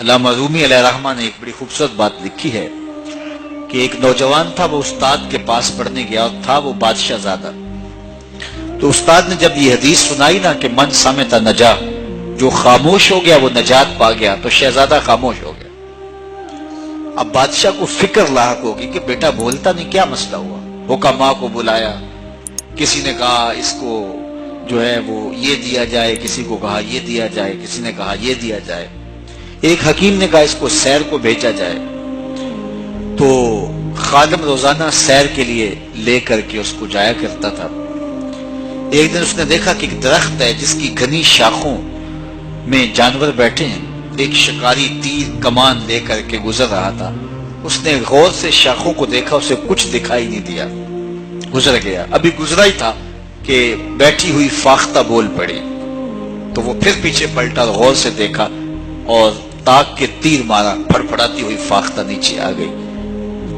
علامہ رومی علیہ الرحمہ نے ایک بڑی خوبصورت بات لکھی ہے کہ ایک نوجوان تھا، وہ استاد کے پاس پڑھنے گیا اور تھا وہ بادشاہ زادہ. تو استاد نے جب یہ حدیث سنائی نا کہ من سمت نجا، جو خاموش ہو گیا وہ نجات پا گیا، تو شہزادہ خاموش ہو گیا. اب بادشاہ کو فکر لاحق ہوگی کہ بیٹا بولتا نہیں، کیا مسئلہ ہوا. حکماء کو بلایا، کسی نے کہا اس کو جو ہے وہ یہ دیا جائے، کسی کو کہا یہ دیا جائے، کسی نے کہا یہ دیا جائے. ایک حکیم نے کہا اس کو سیر کو بھیجا جائے. تو خادم روزانہ سیر کے لیے لے کر کے اس کو جایا کرتا تھا. ایک دن اس نے دیکھا کہ ایک درخت ہے جس کی گھنی شاخوں میں جانور بیٹھے ہیں. ایک شکاری تیر کمان لے کر کے گزر رہا تھا. اس نے غور سے شاخوں کو دیکھا، اسے کچھ دکھائی نہیں دیا، گزر گیا. ابھی گزرا ہی تھا کہ بیٹھی ہوئی فاختہ بول پڑی. تو وہ پھر پیچھے پلٹا، غور سے دیکھا اور تاک کے تیر مارا، پھڑپھڑاتی ہوئی فاختہ نیچے آ گئی.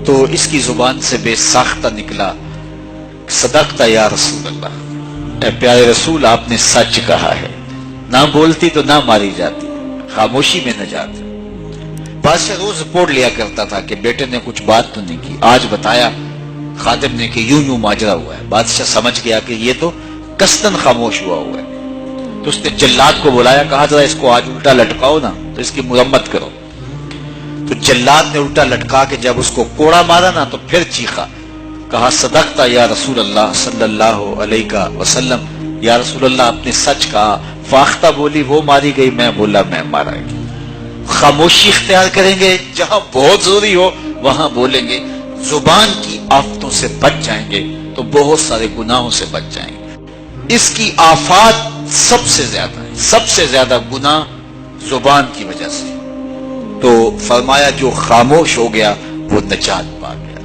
تو اس کی زبان سے بے ساختہ نکلا، صدقت یا رسول اللہ، اے پیارے رسول آپ نے سچ کہا ہے. نہ بولتی تو نہ ماری جاتی، خاموشی میں نہ جاتی. بادشاہ روز رپورٹ لیا کرتا تھا کہ بیٹے نے کچھ بات تو نہیں کی. آج بتایا خادم نے کہ یوں یوں ماجرا ہوا ہے. بادشاہ سمجھ گیا کہ یہ تو قصداً خاموش ہوا ہوا ہے. تو اس نے جلاد کو بلایا، کہا ذرا اس کو آج الٹا لٹکاؤ نا، تو اس کی مرمت کرو. تو جلاد نے الٹا لٹکا کے جب اس کو کوڑا مارا نا تو پھر چیخا، کہا صدقت یا رسول اللہ صلی اللہ علیہ وسلم، یا رسول اللہ آپ نے سچ کہا. فاختہ بولی وہ ماری گئی، میں بولا میں مارا گیا. خاموشی اختیار کریں گے، جہاں بہت ضروری ہو وہاں بولیں گے. زبان کی آفتوں سے بچ جائیں گے تو بہت سارے گناہوں سے بچ جائیں گے. اس کی آفات سب سے زیادہ ہے، سب سے زیادہ گناہ زبان کی وجہ سے. تو فرمایا جو خاموش ہو گیا وہ نجات پا گیا.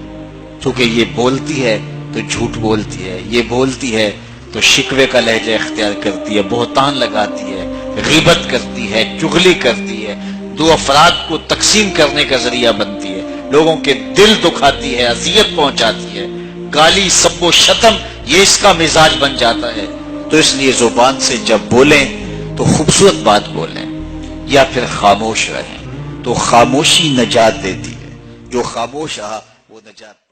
کیونکہ یہ بولتی ہے تو جھوٹ بولتی ہے، یہ بولتی ہے تو شکوے کا لہجہ اختیار کرتی ہے، بہتان لگاتی ہے، غیبت کرتی ہے، چغلی کرتی ہے، دو افراد کو تقسیم کرنے کا ذریعہ بنتی ہے، لوگوں کے دل دکھاتی ہے، اذیت پہنچاتی ہے، گالی سب و شتم یہ اس کا مزاج بن جاتا ہے. تو اس لیے زبان سے جب بولیں تو خوبصورت بات بولیں یا پھر خاموش رہیں. تو خاموشی نجات دیتی ہے، جو خاموش رہا وہ نجات